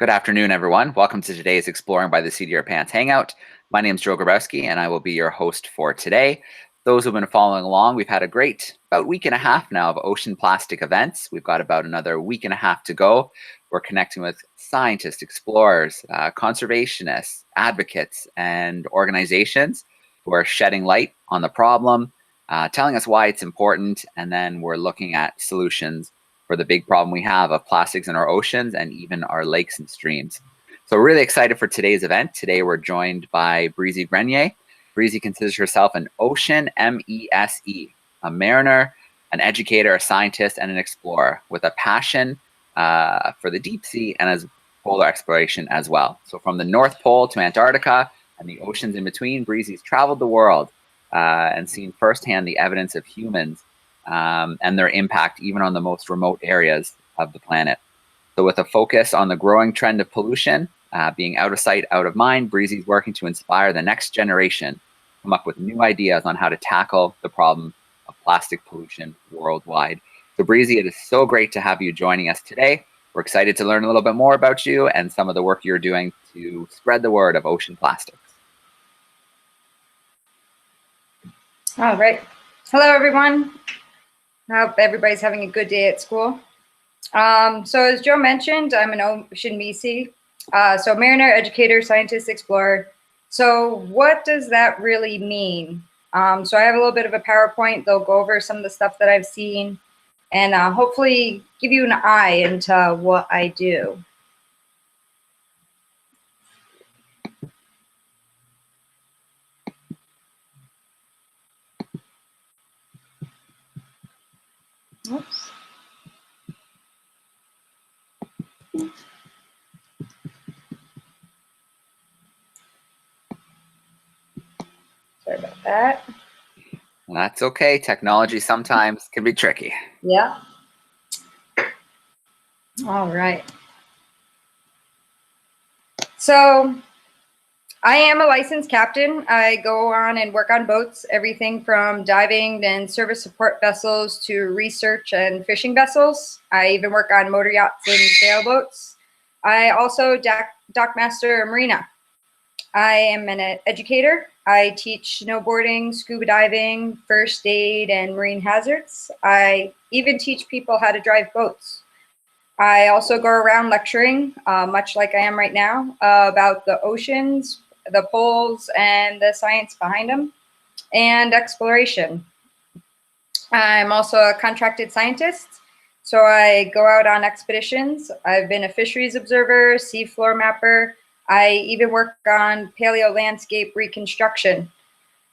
Good afternoon, everyone. Welcome to today's Exploring by the Seat of Your Pants Hangout. My name is Joe Grabowski, and I will be your host for today. Those who've been following along, we've had a great about week and a half now of ocean plastic events. We've got about another week and a half to go. We're connecting with scientists, explorers, conservationists, advocates, and organizations who are shedding light on the problem, telling us why it's important, and then we're looking at solutions for the big problem we have of plastics in our oceans and even our lakes and streams. So we're really excited for today's event. Today we're joined by Breezy Grenier. Breezy considers herself an ocean MESE, a mariner, an educator, a scientist, and an explorer with a passion for the deep sea and as polar exploration as well. So from the North Pole to Antarctica and the oceans in between, Breezy's traveled the world and seen firsthand the evidence of humans and their impact even on the most remote areas of the planet. So with a focus on the growing trend of pollution, being out of sight, out of mind, Breezy's working to inspire the next generation, come up with new ideas on how to tackle the problem of plastic pollution worldwide. So Breezy, it is so great to have you joining us today. We're excited to learn a little bit more about you and some of the work you're doing to spread the word of ocean plastics. All right. Hello, everyone. I hope everybody's having a good day at school. So as Joe mentioned, I'm an ocean MESE, so mariner, educator, scientist, explorer. So what does that really mean? So I have a little bit of a PowerPoint. They'll go over some of the stuff that I've seen and hopefully give you an eye into what I do. Oops. Sorry about that. Well, that's okay. Technology sometimes can be tricky. Yeah. All right. So I am a licensed captain. I go on and work on boats, everything from diving and service support vessels to research and fishing vessels. I even work on motor yachts and sailboats. I also dockmaster a marina. I am an educator. I teach snowboarding, scuba diving, first aid, and marine hazards. I even teach people how to drive boats. I also go around lecturing, much like I am right now, about the oceans, the poles, and the science behind them, and exploration. I'm also a contracted scientist, so I go out on expeditions. I've been a fisheries observer, seafloor mapper. I even work on paleo landscape reconstruction.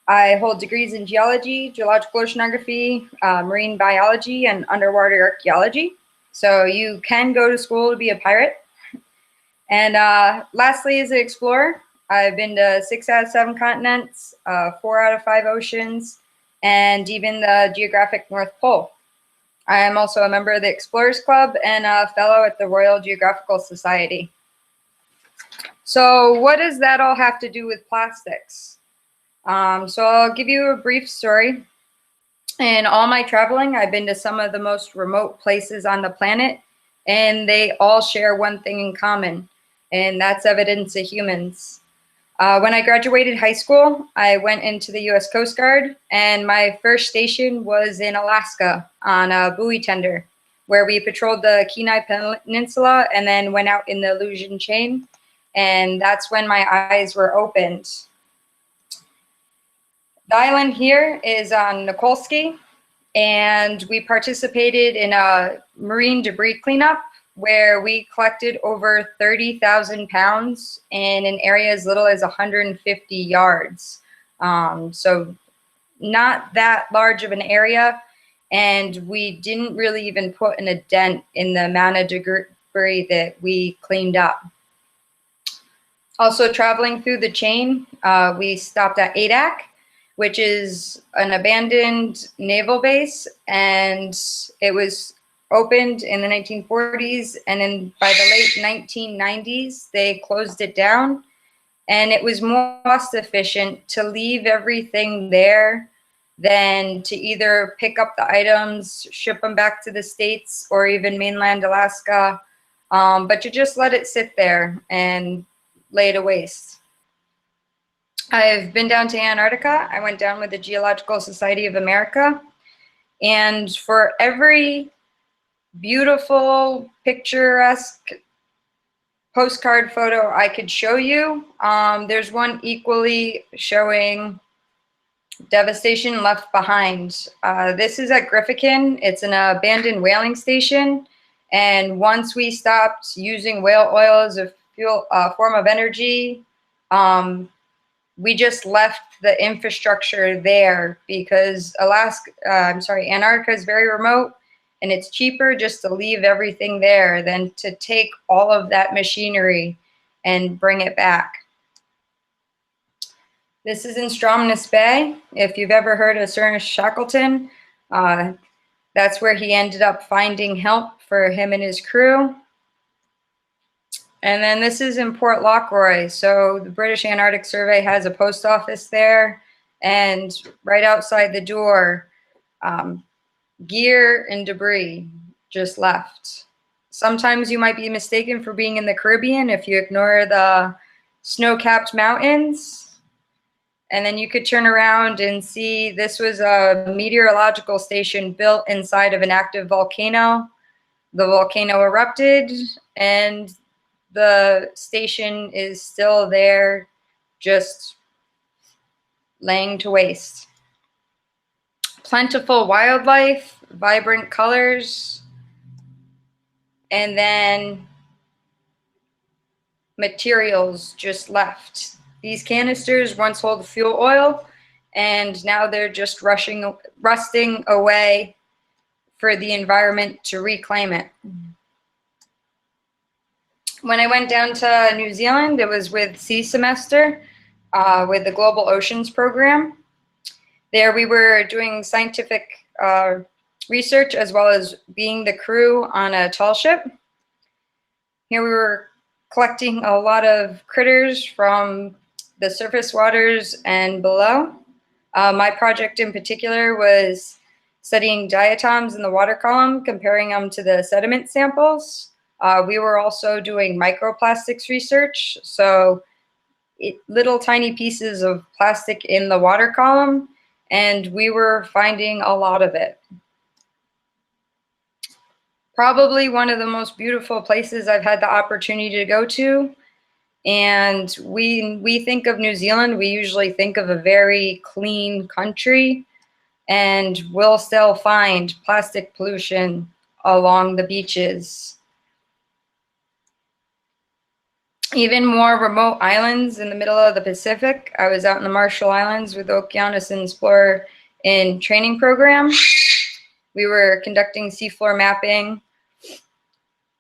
I hold degrees in geology, geological oceanography, marine biology, and underwater archaeology. So you can go to school to be a pirate. And lastly, as an explorer, I've been to 6 out of 7 continents, 4 out of 5 oceans, and even the geographic North Pole. I am also a member of the Explorers Club and a fellow at the Royal Geographical Society. So what does that all have to do with plastics? So I'll give you a brief story. In all my traveling, I've been to some of the most remote places on the planet, and they all share one thing in common, and that's evidence of humans. When I graduated high school, I went into the U.S. Coast Guard, and my first station was in Alaska on a buoy tender, where we patrolled the Kenai Peninsula and then went out in the Aleutian Chain, and that's when my eyes were opened. The island here is on Nikolsky, and we participated in a marine debris cleanup where we collected over 30,000 pounds in an area as little as 150 yards. So not that large of an area, and we didn't really even put in a dent in the amount of debris that we cleaned up. Also traveling through the chain, we stopped at Adak, which is an abandoned naval base, and it was opened in the 1940s, and then by the late 1990s, they closed it down, and it was more cost efficient to leave everything there than to either pick up the items, ship them back to the States, or even mainland Alaska, but you just let it sit there and lay to waste. I've been down to Antarctica. I went down with the Geological Society of America, and for every beautiful, picturesque postcard photo I could show you, there's one equally showing devastation left behind. This is at Griffican. It's an abandoned whaling station, and once we stopped using whale oil as a fuel form of energy, we just left the infrastructure there because Antarctica is very remote, and it's cheaper just to leave everything there than to take all of that machinery and bring it back. This is in Stromness Bay. If you've ever heard of Sir Shackleton, that's where he ended up finding help for him and his crew. And then this is in Port Lockroy. So the British Antarctic Survey has a post office there, and right outside the door, gear and debris just left. Sometimes you might be mistaken for being in the Caribbean if you ignore the snow-capped mountains. And then you could turn around and see this was a meteorological station built inside of an active volcano. The volcano erupted, and the station is still there, just laying to waste. Plentiful wildlife, vibrant colors, and then materials just left. These canisters once hold fuel oil, and now they're just rusting away for the environment to reclaim it. When I went down to New Zealand, it was with Sea Semester, with the Global Oceans Program. There we were doing scientific research as well as being the crew on a tall ship. Here we were collecting a lot of critters from the surface waters and below. My project in particular was studying diatoms in the water column, comparing them to the sediment samples. We were also doing microplastics research, so little tiny pieces of plastic in the water column, and we were finding a lot of it. Probably one of the most beautiful places I've had the opportunity to go to. And we think of New Zealand, we usually think of a very clean country, and we'll still find plastic pollution along the beaches. Even more remote islands in the middle of the Pacific. I was out in the Marshall Islands with the Okeanos Explorer in training program. We were conducting seafloor mapping,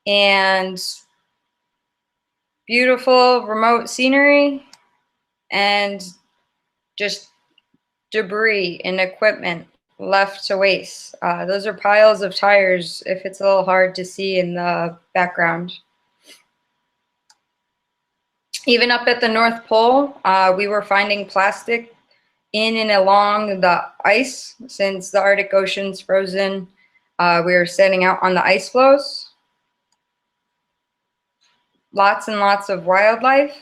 and beautiful remote scenery and just debris and equipment left to waste. Those are piles of tires if it's a little hard to see in the background. Even up at the North Pole, we were finding plastic in and along the ice. Since the Arctic Ocean's frozen, we were setting out on the ice floes. Lots and lots of wildlife,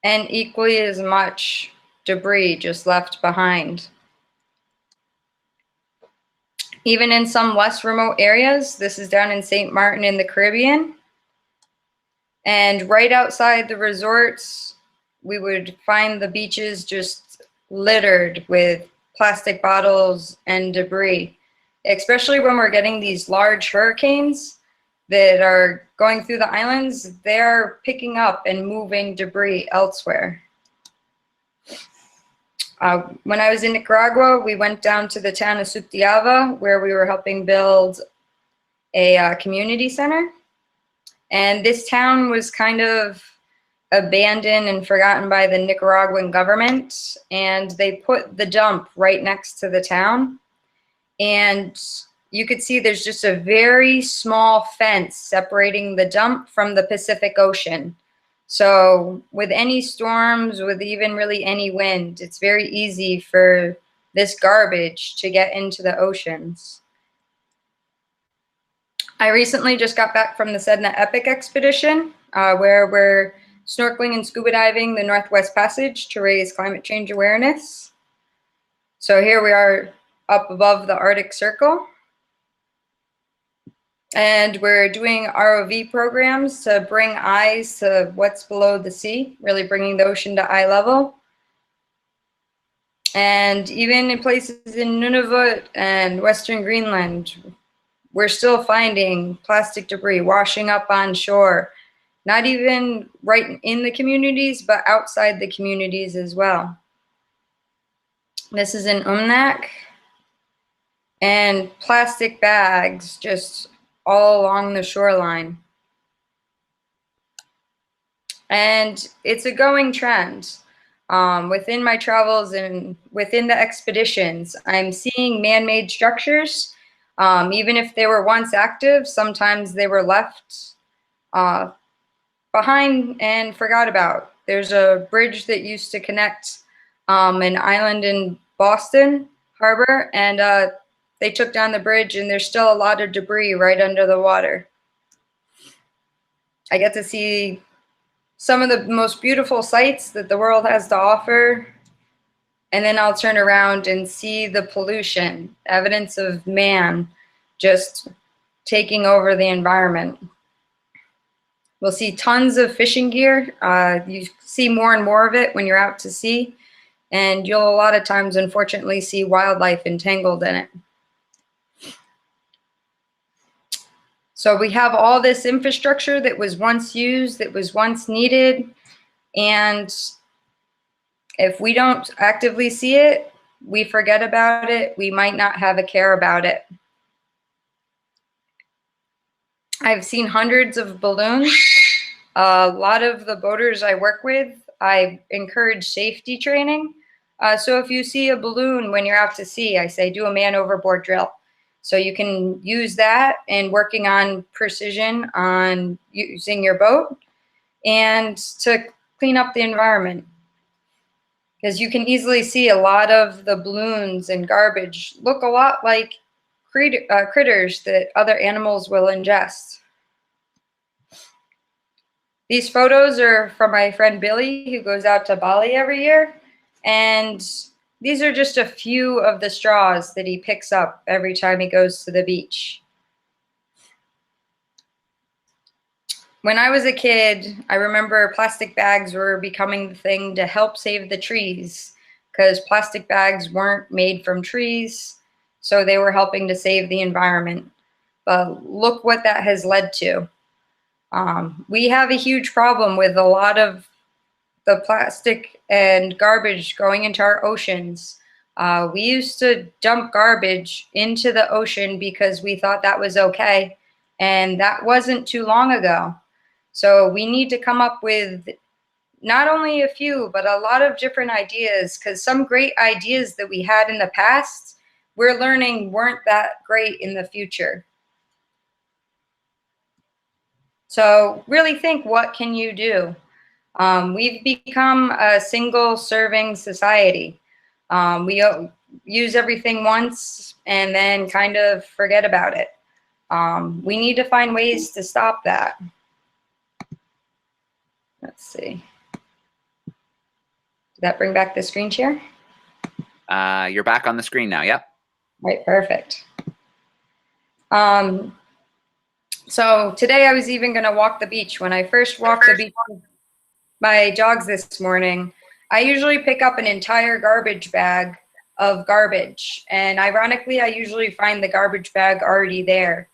and equally as much debris just left behind. Even in some less remote areas, this is down in St. Martin in the Caribbean, and right outside the resorts, we would find the beaches just littered with plastic bottles and debris, especially when we're getting these large hurricanes that are going through the islands. They're picking up and moving debris elsewhere. When I was in Nicaragua, we went down to the town of Sutiava, where we were helping build a community center. And this town was kind of abandoned and forgotten by the Nicaraguan government, and they put the dump right next to the town. And you could see there's just a very small fence separating the dump from the Pacific Ocean. So with any storms, with even really any wind, it's very easy for this garbage to get into the oceans. I recently just got back from the Sedna Epic expedition, where we're snorkeling and scuba diving the Northwest Passage to raise climate change awareness. So here we are up above the Arctic Circle. And we're doing ROV programs to bring eyes to what's below the sea, really bringing the ocean to eye level. And even in places in Nunavut and Western Greenland, we're still finding plastic debris washing up on shore, not even right in the communities, but outside the communities as well. This is in Umnak, and plastic bags just all along the shoreline. And it's a going trend. Within my travels and within the expeditions, I'm seeing man-made structures. Even if they were once active, sometimes they were left behind and forgot about. There's a bridge that used to connect an island in Boston Harbor, and they took down the bridge, and there's still a lot of debris right under the water. I get to see some of the most beautiful sights that the world has to offer, and then I'll turn around and see the pollution, evidence of man just taking over the environment. We'll see tons of fishing gear. You see more and more of it when you're out to sea, and you'll a lot of times, unfortunately, see wildlife entangled in it. So we have all this infrastructure that was once used, that was once needed, and if we don't actively see it, we forget about it, we might not have a care about it. I've seen hundreds of balloons. A lot of the boaters I work with, I encourage safety training. So if you see a balloon when you're out to sea, I say do a man overboard drill. So you can use that in working on precision on using your boat and to clean up the environment. Because you can easily see a lot of the balloons and garbage look a lot like critters that other animals will ingest. These photos are from my friend Billy, who goes out to Bali every year. And these are just a few of the straws that he picks up every time he goes to the beach. When I was a kid, I remember plastic bags were becoming the thing to help save the trees, because plastic bags weren't made from trees, so they were helping to save the environment. But look what that has led to. We have a huge problem with a lot of the plastic and garbage going into our oceans. We used to dump garbage into the ocean because we thought that was okay, and that wasn't too long ago. So we need to come up with not only a few, but a lot of different ideas, because some great ideas that we had in the past, we're learning weren't that great in the future. So really think, what can you do? We've become a single serving society. We use everything once and then kind of forget about it. We need to find ways to stop that. Let's see. Did that bring back the screen share? You're back on the screen now, yep. Right, perfect. So today I was even going to walk the beach. When I first walked the beach with my dogs this morning, I usually pick up an entire garbage bag of garbage. And ironically, I usually find the garbage bag already there.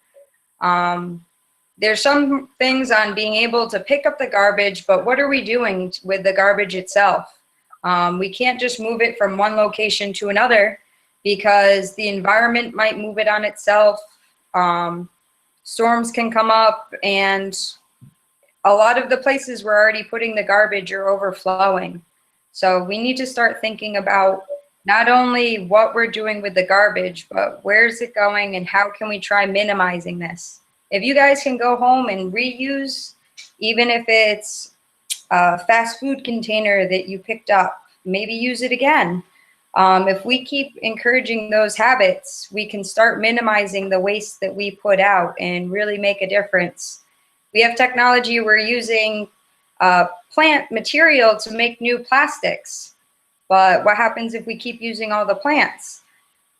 There's some things on being able to pick up the garbage, but what are we doing with the garbage itself? We can't just move it from one location to another, because the environment might move it on itself. Storms can come up, and a lot of the places we're already putting the garbage are overflowing. So we need to start thinking about not only what we're doing with the garbage, but where's it going and how can we try minimizing this? If you guys can go home and reuse, even if it's a fast food container that you picked up, maybe use it again. If we keep encouraging those habits, we can start minimizing the waste that we put out and really make a difference. We have technology, we're using plant material to make new plastics. But what happens if we keep using all the plants?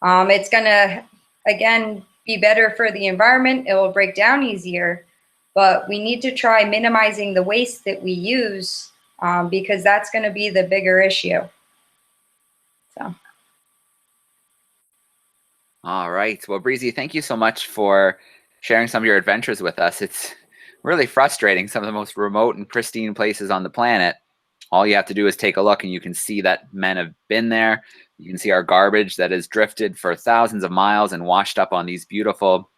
It's going to, again, be better for the environment. It will break down easier. But we need to try minimizing the waste that we use because that's going to be the bigger issue. So. All right. Well, Breezy, thank you so much for sharing some of your adventures with us. It's really frustrating, some of the most remote and pristine places on the planet. All you have to do is take a look and you can see that men have been there. You can see our garbage that has drifted for thousands of miles and washed up on these beautiful,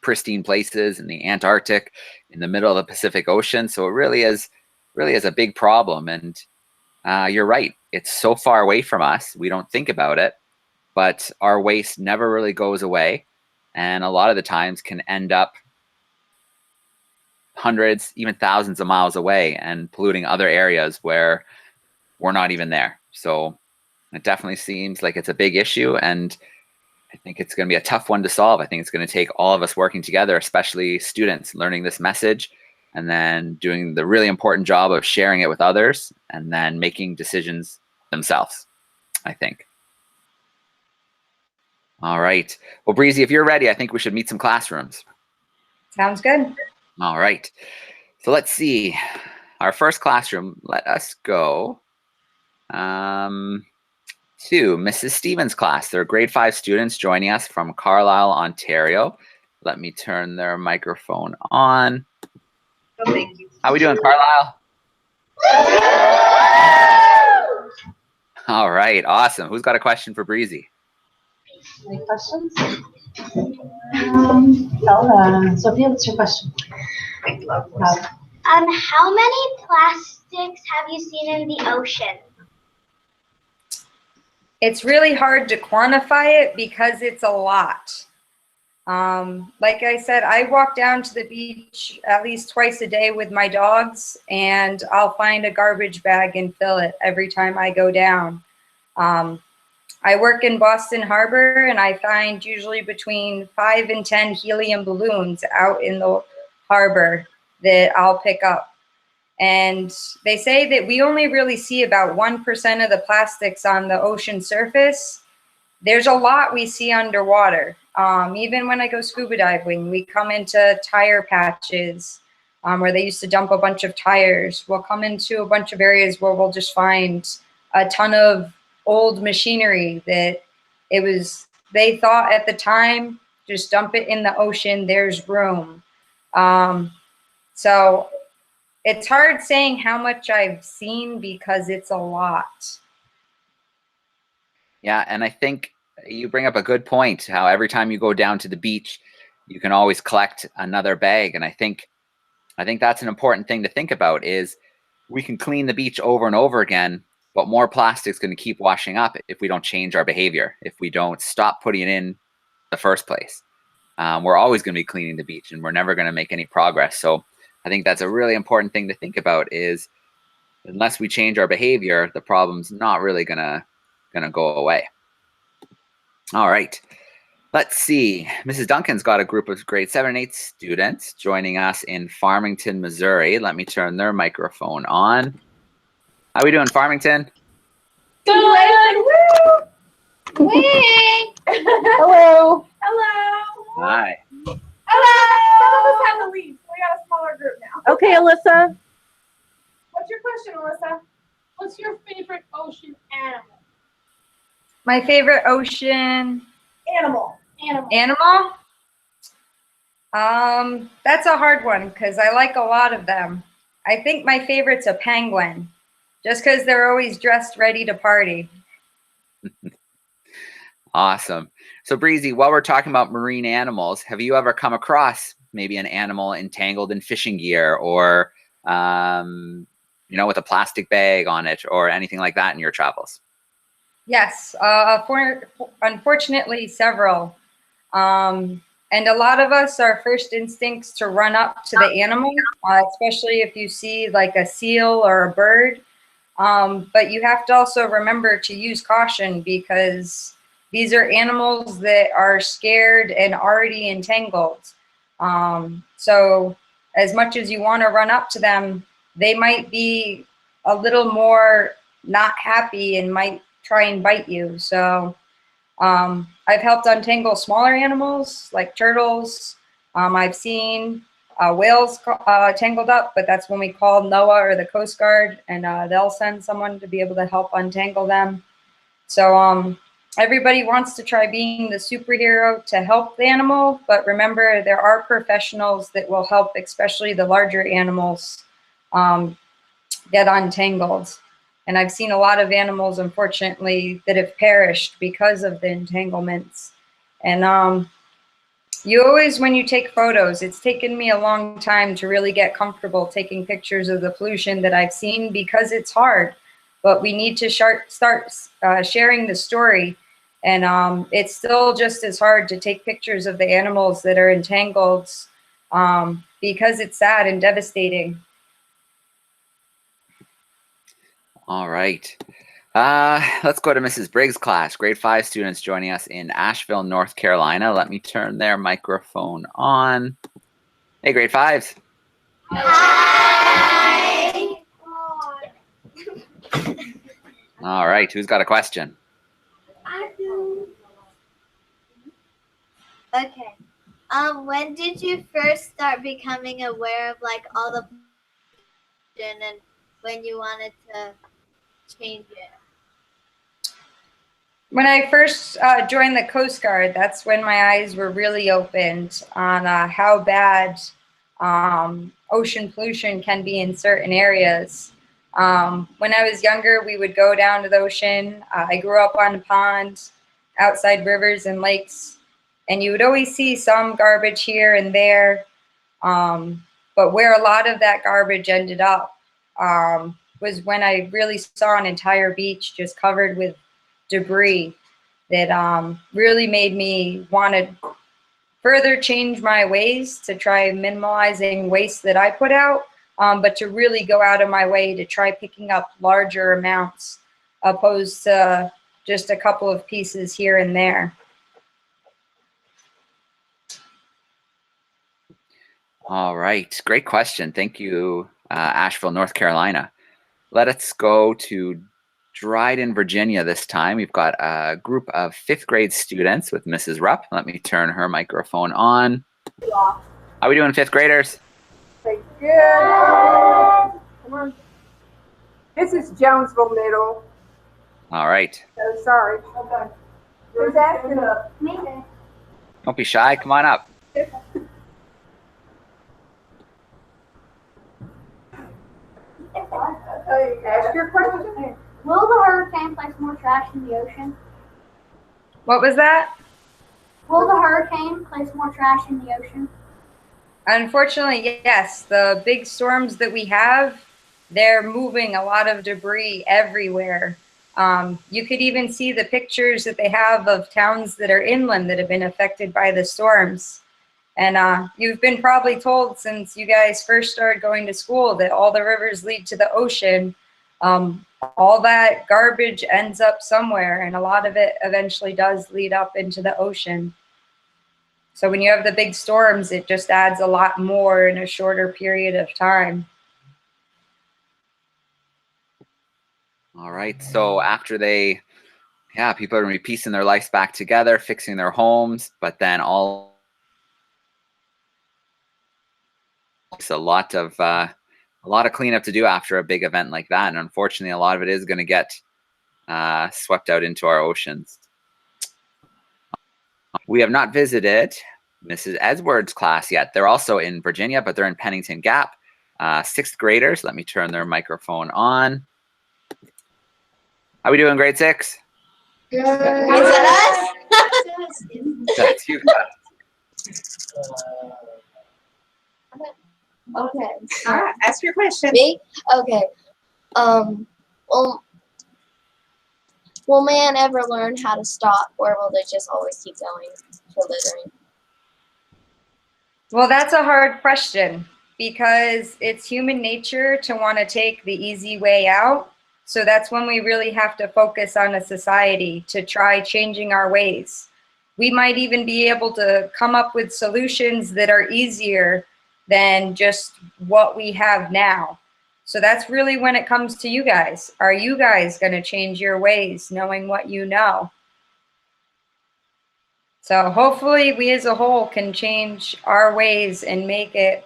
pristine places in the Antarctic, in the middle of the Pacific Ocean. So it really is a big problem. And you're right. It's so far away from us. We don't think about it, but our waste never really goes away. And a lot of the times can end up hundreds, even thousands of miles away and polluting other areas where we're not even there. So it definitely seems like it's a big issue, and I think it's going to be a tough one to solve. I think it's going to take all of us working together, especially students, learning this message and then doing the really important job of sharing it with others and then making decisions themselves, I think. All right. Well, Breezy, if you're ready, I think we should meet some classrooms. Sounds good. All right. So let's see. Our first classroom, let us go to Mrs. Stevens' class. They're grade 5 students joining us from Carlisle, Ontario. Let me turn their microphone on. Oh, thank you. How are we doing, Carlisle? All right, awesome. Who's got a question for Breezy? Any questions? Sophia, what's your question? How many plastics have you seen in the ocean? It's really hard to quantify it because it's a lot. Like I said, I walk down to the beach at least twice a day with my dogs, and I'll find a garbage bag and fill it every time I go down. I work in Boston Harbor, and I find usually between 5 and 10 helium balloons out in the harbor that I'll pick up. And they say that we only really see about 1% of the plastics on the ocean surface. There's a lot we see underwater. Even when I go scuba diving, we come into tire patches where they used to dump a bunch of tires. We'll come into a bunch of areas where we'll just find a ton of old machinery that they thought at the time, just dump it in the ocean, there's room. So it's hard saying how much I've seen because it's a lot. Yeah, and I think you bring up a good point, how every time you go down to the beach, you can always collect another bag. And I think that's an important thing to think about is we can clean the beach over and over again, but more plastic's going to keep washing up if we don't change our behavior, if we don't stop putting it in the first place. We're always going to be cleaning the beach and we're never going to make any progress. So I think that's a really important thing to think about is unless we change our behavior, the problem's not really gonna go away. All right, let's see. Mrs. Duncan's got a group of grade 7 and 8 students joining us in Farmington, Missouri. Let me turn their microphone on. How are we doing, Farmington? Good. Woo! Hey! Hello. Hello. Hi. Hello. Some of us have to leave. We got a smaller group now. Okay, Alyssa. What's your question, Alyssa? What's your favorite ocean animal? My favorite ocean Animal. animal? That's a hard one because I like a lot of them. I think my favorite's a penguin, just because they're always dressed ready to party. Awesome. So Breezy, while we're talking about marine animals, have you ever come across maybe an animal entangled in fishing gear or, with a plastic bag on it or anything like that in your travels? Yes, unfortunately, several. And a lot of us, our first instincts to run up to the animal, especially if you see like a seal or a bird. But you have to also remember to use caution because these are animals that are scared and already entangled. So as much as you want to run up to them, they might be a little more not happy and might try and bite you. So I've helped untangle smaller animals like turtles. I've seen whales tangled up, but that's when we call NOAA or the Coast Guard, and they'll send someone to be able to help untangle them. So everybody wants to try being the superhero to help the animal, but remember there are professionals that will help, especially the larger animals, get untangled. And I've seen a lot of animals, unfortunately, that have perished because of the entanglements. And you always, when you take photos, it's taken me a long time to really get comfortable taking pictures of the pollution that I've seen because it's hard. But we need to start sharing the story. And it's still just as hard to take pictures of the animals that are entangled because it's sad and devastating. All right. Let's go to Mrs. Briggs' class. Grade 5 students joining us in Asheville, North Carolina. Let me turn their microphone on. Hey, grade 5s. Hi. All right. Who's got a question? I do. Okay. When did you first start becoming aware of like all the pollution and when you wanted to change it? When I first joined the Coast Guard, that's when my eyes were really opened on how bad ocean pollution can be in certain areas. When I was younger, we would go down to the ocean. I grew up on a pond, outside rivers and lakes, and you would always see some garbage here and there. But where a lot of that garbage ended up was when I really saw an entire beach just covered with debris that really made me want to further change my ways to try minimalizing waste that I put out, but to really go out of my way to try picking up larger amounts opposed to just a couple of pieces here and there. All right. Great question. Thank you, Asheville, North Carolina. Let us go to Dryden, Virginia this time. We've got a group of 5th grade students with Mrs. Rupp. Let me turn her microphone on. How are we doing, 5th graders? Good. Come on. This is Jonesville Middle. All right. So sorry. Okay. Who's asking? Me. Don't be shy. Come on up. Ask your question. Will the hurricane place more trash in the ocean? What was that? Will the hurricane place more trash in the ocean? Unfortunately, yes. The big storms that we have, they're moving a lot of debris everywhere. You could even see the pictures that they have of towns that are inland that have been affected by the storms. And you've been probably told since you guys first started going to school that all the rivers lead to the ocean. All that garbage ends up somewhere, and a lot of it eventually does lead up into the ocean. So when you have the big storms, it just adds a lot more in a shorter period of time. All right. So after people are going to be piecing their lives back together, fixing their homes, but then it's a lot of cleanup to do after a big event like that. And unfortunately, a lot of it is going to get swept out into our oceans. We have not visited Mrs. Edwards' class yet. They're also in Virginia, but they're in Pennington Gap. 6th graders. Let me turn their microphone on. How are we doing, grade 6? Good. Is that us? That's you. Okay. All right. Ask your question. Me? Okay. Will man ever learn how to stop, or will they just always keep going to littering? Well, that's a hard question because it's human nature to want to take the easy way out. So that's when we really have to focus on a society to try changing our ways. We might even be able to come up with solutions that are easier than just what we have now. So that's really when it comes to you guys. Are you guys going to change your ways knowing what you know? So hopefully we as a whole can change our ways and make it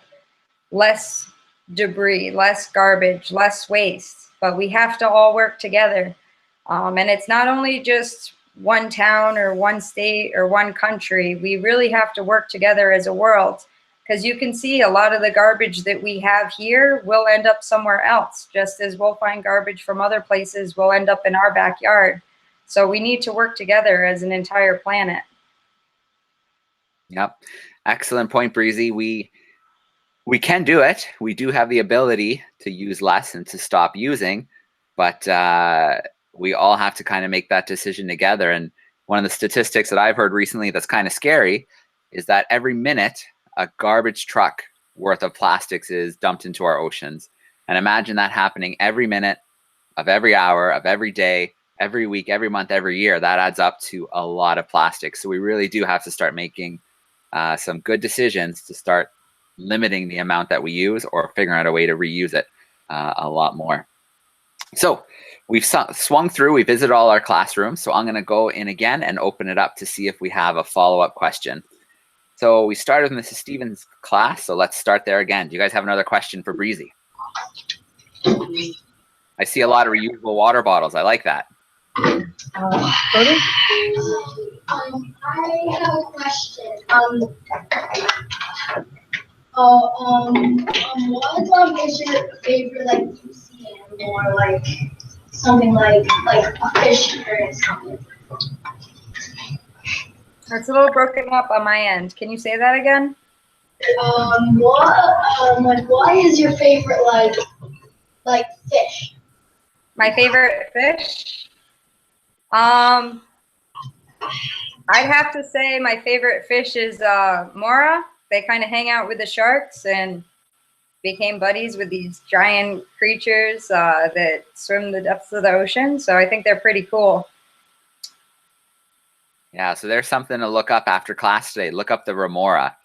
less debris, less garbage, less waste. But we have to all work together. And it's not only just one town or one state or one country. We really have to work together as a world, because you can see a lot of the garbage that we have here will end up somewhere else, just as we'll find garbage from other places will end up in our backyard. So we need to work together as an entire planet. Yep. Excellent point, Breezy. We can do it. We do have the ability to use less and to stop using, but we all have to kind of make that decision together. And one of the statistics that I've heard recently that's kind of scary is that every minute a garbage truck worth of plastics is dumped into our oceans. And imagine that happening every minute of every hour of every day, every week, every month, every year. That adds up to a lot of plastic. So we really do have to start making some good decisions to start limiting the amount that we use, or figuring out a way to reuse it a lot more. So we've swung through, we visited all our classrooms. So I'm going to go in again and open it up to see if we have a follow-up question. So we started with Mrs. Stevens' class. So let's start there again. Do you guys have another question for Breezy? I see a lot of reusable water bottles. I like that. Cody? I have a question. What is your favorite, like, juicy animal, or like something like a fish or something? It's a little broken up on my end. Can you say that again? What is your favorite, like fish? My favorite fish? I'd have to say my favorite fish is Mora. They kind of hang out with the sharks and became buddies with these giant creatures that swim the depths of the ocean. So I think they're pretty cool. Yeah, so there's something to look up after class today. Look up the remora.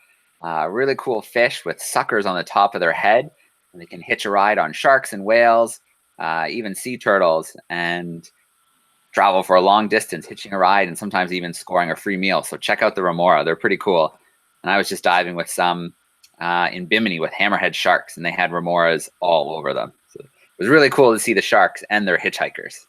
Really cool fish with suckers on the top of their head. And they can hitch a ride on sharks and whales, even sea turtles, and travel for a long distance, hitching a ride, and sometimes even scoring a free meal. So check out the remora. They're pretty cool. And I was just diving with some in Bimini with hammerhead sharks, and they had remoras all over them. So it was really cool to see the sharks and their hitchhikers.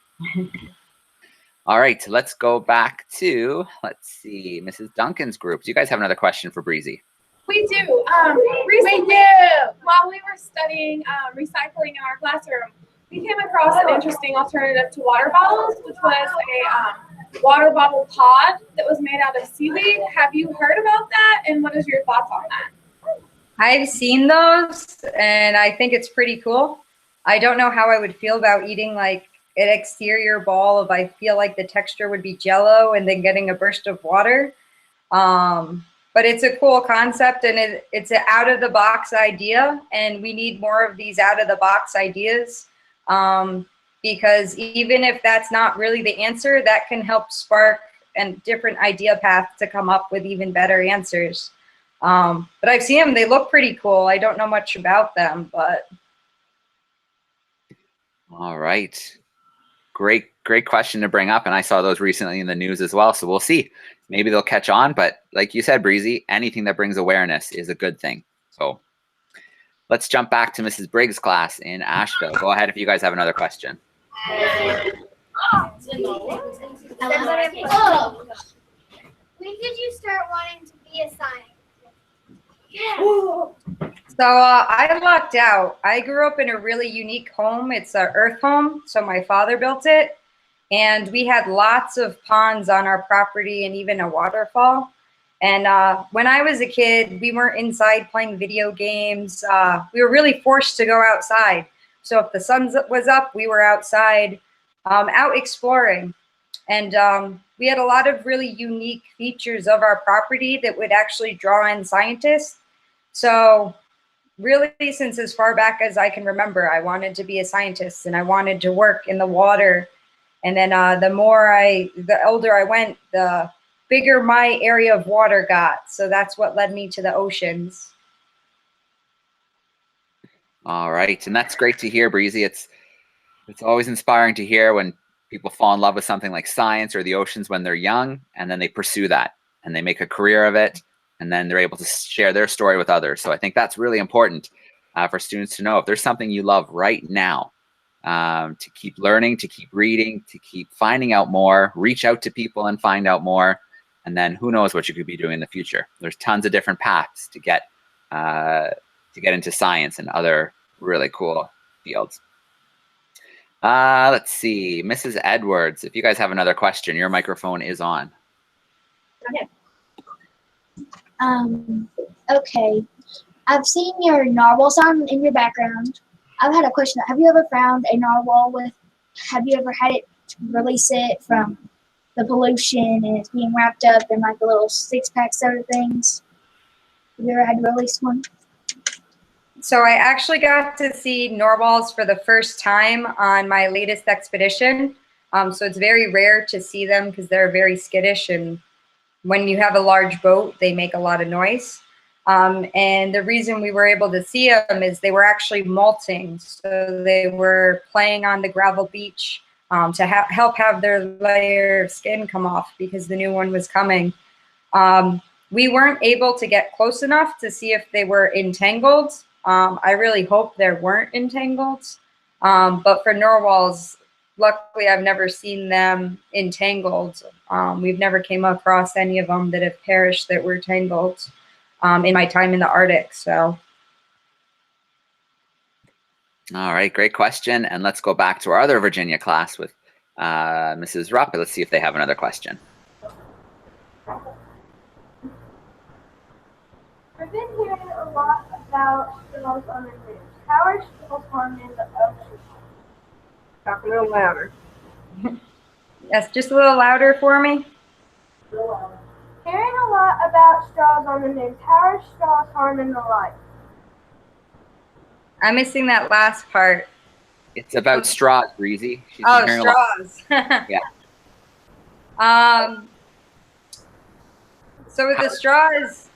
All right, let's go back to, let's see, Mrs. Duncan's group. Do you guys have another question for Breezy? We do. Recently, while we were studying recycling in our classroom, we came across an interesting alternative to water bottles, which was a water bottle pod that was made out of seaweed. Have you heard about that? And what is your thoughts on that? I've seen those, and I think it's pretty cool. I don't know how I would feel about eating like an exterior ball of, I feel like the texture would be jello, and then getting a burst of water. But it's a cool concept, and it's an out-of-the-box idea, and we need more of these out-of-the-box ideas, because even if that's not really the answer, that can help spark a different idea path to come up with even better answers. But I've seen them. They look pretty cool. I don't know much about them, but. All right. Great question to bring up. And I saw those recently in the news as well. So we'll see. Maybe they'll catch on. But like you said, Breezy, anything that brings awareness is a good thing. So let's jump back to Mrs. Briggs' class in Asheville. Go ahead if you guys have another question. Oh, when did you start wanting to be a scientist? So I lucked out. I grew up in a really unique home. It's an earth home. So my father built it. And we had lots of ponds on our property and even a waterfall. And when I was a kid, we weren't inside playing video games. We were really forced to go outside. So if the sun was up, we were outside, out exploring. And we had a lot of really unique features of our property that would actually draw in scientists. So really since as far back as I can remember. I wanted to be a scientist and I wanted to work in the water. And then the older I went, the bigger my area of water got. So that's what led me to the oceans. All right, and that's great to hear, Breezy. It's always inspiring to hear when people fall in love with something like science or the oceans when they're young, and then they pursue that and they make a career of it, and then they're able to share their story with others. So I think that's really important for students to know. If there's something you love right now, to keep learning, to keep reading, to keep finding out more, reach out to people and find out more, and then who knows what you could be doing in the future. There's tons of different paths to get into science and other really cool fields. Let's see, Mrs. Edwards, if you guys have another question, your microphone is on. Okay. I've seen your narwhal sound in your background. I've had a question. Have you ever found a narwhal have you ever had it release it from the pollution and it's being wrapped up in like the little 6-pack soda things? Have you ever had to release one? So I actually got to see narwhals for the first time on my latest expedition. So it's very rare to see them because they're very skittish, and when you have a large boat, they make a lot of noise. And the reason we were able to see them is they were actually molting. So they were playing on the gravel beach to help have their layer of skin come off because the new one was coming. We weren't able to get close enough to see if they were entangled. I really hope they weren't entangled. But for narwhals, luckily I've never seen them entangled. We've never came across any of them that have perished that were tangled in my time in the Arctic. So. All right, great question. And let's go back to our other Virginia class with Mrs. Rupp. Let's see if they have another question. I've been hearing a lot about straws on the news. How are straws harmed in the ocean? Talk a little louder. Yes, just a little louder for me. Hearing a lot about straws on the news. How are straws harming the life? I'm missing that last part. It's about straws, Breezy. She's straws. Yeah. So with the straws,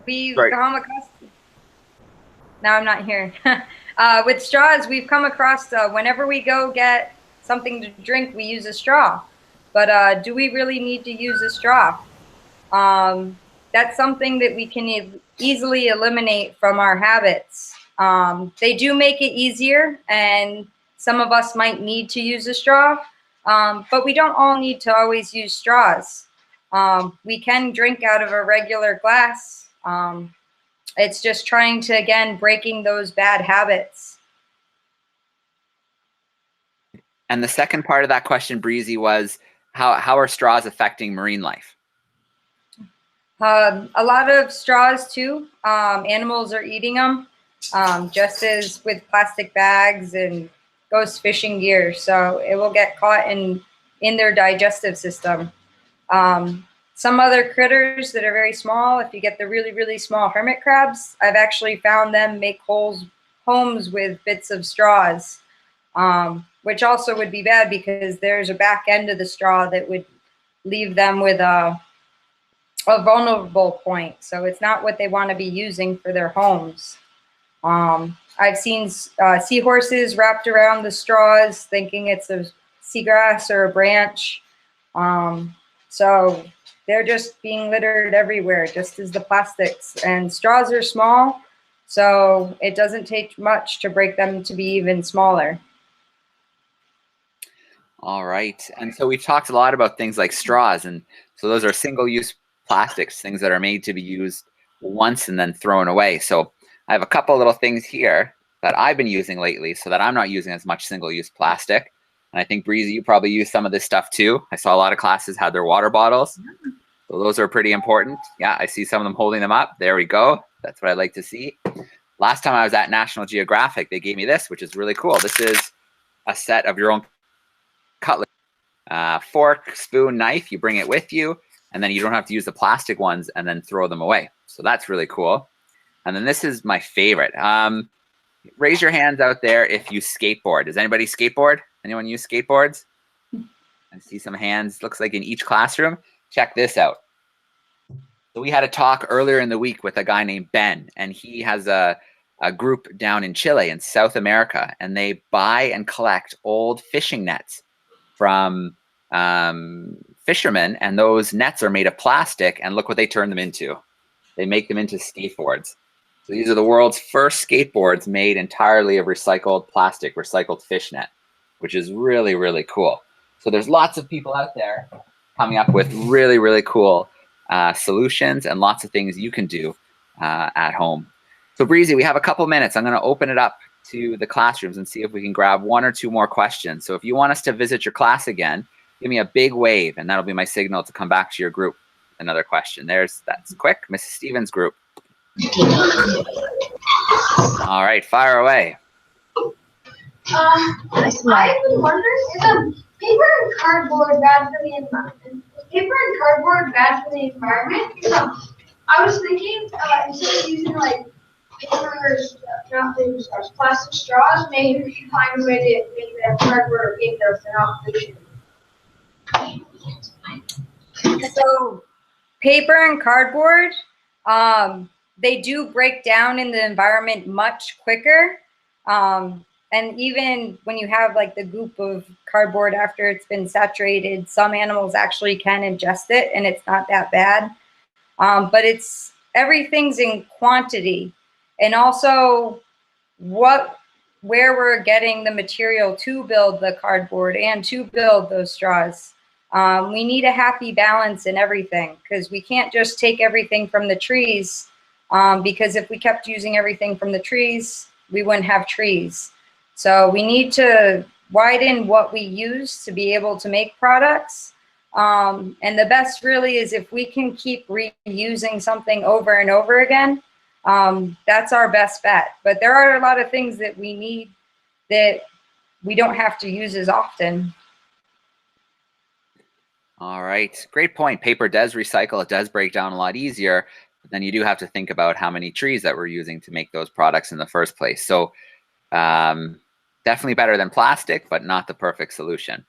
we've come across. Now I'm not here. With straws, we've come across whenever we go get something to drink, we use a straw. But do we really need to use a straw? That's something that we can easily eliminate from our habits. They do make it easier, and some of us might need to use a straw, but we don't all need to always use straws. We can drink out of a regular glass. It's just trying to, again, breaking those bad habits. And the second part of that question, Breezy, was how are straws affecting marine life? A lot of straws too. Animals are eating them, just as with plastic bags and ghost fishing gear. So it will get caught in their digestive system. Some other critters that are very small, if you get the really, really small hermit crabs, I've actually found them make homes with bits of straws, which also would be bad because there's a back end of the straw that would leave them with a vulnerable point. So it's not what they want to be using for their homes. I've seen seahorses wrapped around the straws thinking it's a seagrass or a branch. So they're just being littered everywhere, just as the plastics. And straws are small, so it doesn't take much to break them to be even smaller. All right. And so we've talked a lot about things like straws. And so those are single-use plastics, things that are made to be used once and then thrown away. So I have a couple little things here that I've been using lately so that I'm not using as much single-use plastic. And I think, Breezy, you probably use some of this stuff too. I saw a lot of classes had their water bottles. So those are pretty important. Yeah, I see some of them holding them up. There we go. That's what I like to see. Last time I was at National Geographic, they gave me this, which is really cool. This is a set of your own cutlery. Fork, spoon, knife, you bring it with you, and then you don't have to use the plastic ones and then throw them away. So that's really cool. And then this is my favorite. Raise your hands out there if you skateboard. Does anybody skateboard? Anyone use skateboards? I see some hands, looks like in each classroom. Check this out. So we had a talk earlier in the week with a guy named Ben, and he has a group down in Chile in South America, and they buy and collect old fishing nets from fishermen, and those nets are made of plastic, and look what they turn them into. They make them into skateboards. So these are the world's first skateboards made entirely of recycled plastic, recycled fish net, which is really, really cool. So there's lots of people out there coming up with really, really cool solutions and lots of things you can do at home. So Breezy, we have a couple minutes. I'm going to open it up to the classrooms and see if we can grab 1 or 2 more questions. So if you want us to visit your class again, give me a big wave, and that'll be my signal to come back to your group. Another question. That's quick. Mrs. Stevens' group. All right, fire away. I would wonder, is paper and cardboard bad for the environment? Is paper and cardboard bad for the environment? I was thinking, instead of using like paper, not paper straws, plastic straws, maybe we can find a way to make that cardboard or paper if they're not polluted. So paper and cardboard, they do break down in the environment much quicker. And even when you have like the goop of cardboard after it's been saturated, some animals actually can ingest it and it's not that bad. But everything's in quantity, and also where we're getting the material to build the cardboard and to build those straws. We need a happy balance in everything, because we can't just take everything from the trees, because if we kept using everything from the trees, we wouldn't have trees. So we need to widen what we use to be able to make products. And the best really is if we can keep reusing something over and over again, that's our best bet. But there are a lot of things that we need that we don't have to use as often. All right, great point. Paper does recycle, it does break down a lot easier, but then you do have to think about how many trees that we're using to make those products in the first place. So definitely better than plastic, but not the perfect solution.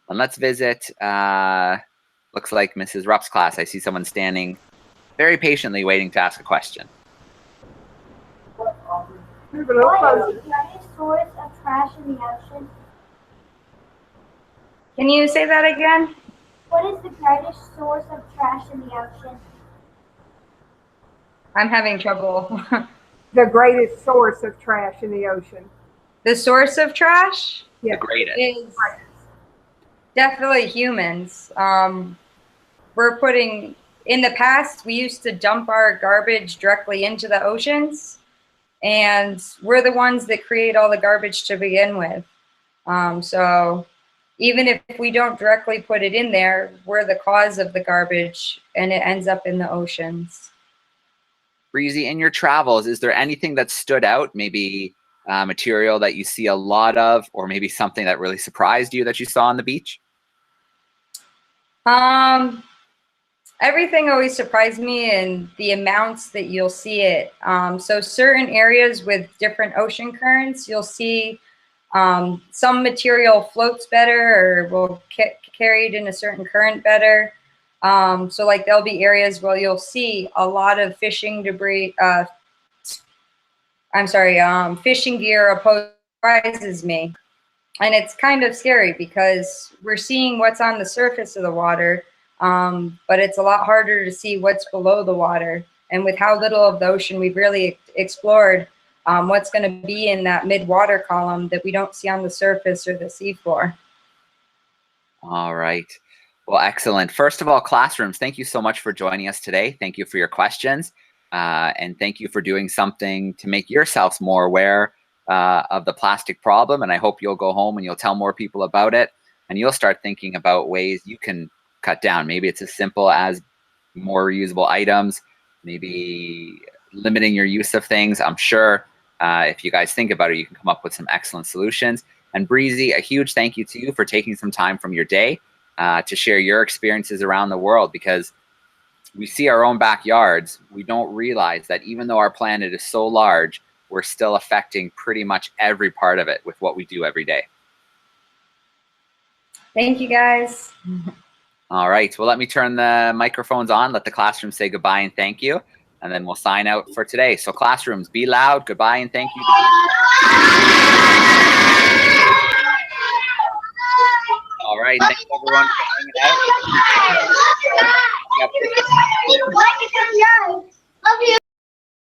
And let's visit, looks like Mrs. Rupp's class. I see someone standing very patiently waiting to ask a question. What is the greatest source of trash in the ocean? Can you say that again? What is the greatest source of trash in the ocean? I'm having trouble. The greatest source of trash in the ocean. The source of trash? The greatest. Is definitely humans. We're putting, in the past, we used to dump our garbage directly into the oceans, and we're the ones that create all the garbage to begin with. So even if we don't directly put it in there, we're the cause of the garbage, and it ends up in the oceans. Breezy, in your travels, is there anything that stood out? Maybe material that you see a lot of, or maybe something that really surprised you that you saw on the beach? Everything always surprised me in the amounts that you'll see it. So certain areas with different ocean currents, you'll see some material floats better or will get carried in a certain current better. So like there'll be areas where you'll see a lot of fishing debris, fishing gear surprises me. And it's kind of scary because we're seeing what's on the surface of the water, but it's a lot harder to see what's below the water. And with how little of the ocean we've really explored, what's going to be in that mid-water column that we don't see on the surface or the seafloor. All right. Well, excellent. First of all, classrooms, thank you so much for joining us today. Thank you for your questions. And thank you for doing something to make yourselves more aware of the plastic problem. And I hope you'll go home and you'll tell more people about it. And you'll start thinking about ways you can cut down. Maybe it's as simple as more reusable items, maybe limiting your use of things. I'm sure if you guys think about it, you can come up with some excellent solutions. And Breezy, a huge thank you to you for taking some time from your day to share your experiences around the world, because we see our own backyards, we don't realize that even though our planet is so large, we're still affecting pretty much every part of it with what we do every day. Thank you, guys. All right, well, let me turn the microphones on, let the classroom say goodbye and thank you, and then we'll sign out for today. So classrooms, be loud, goodbye and thank you. All right, thanks everyone for hanging out. Love you.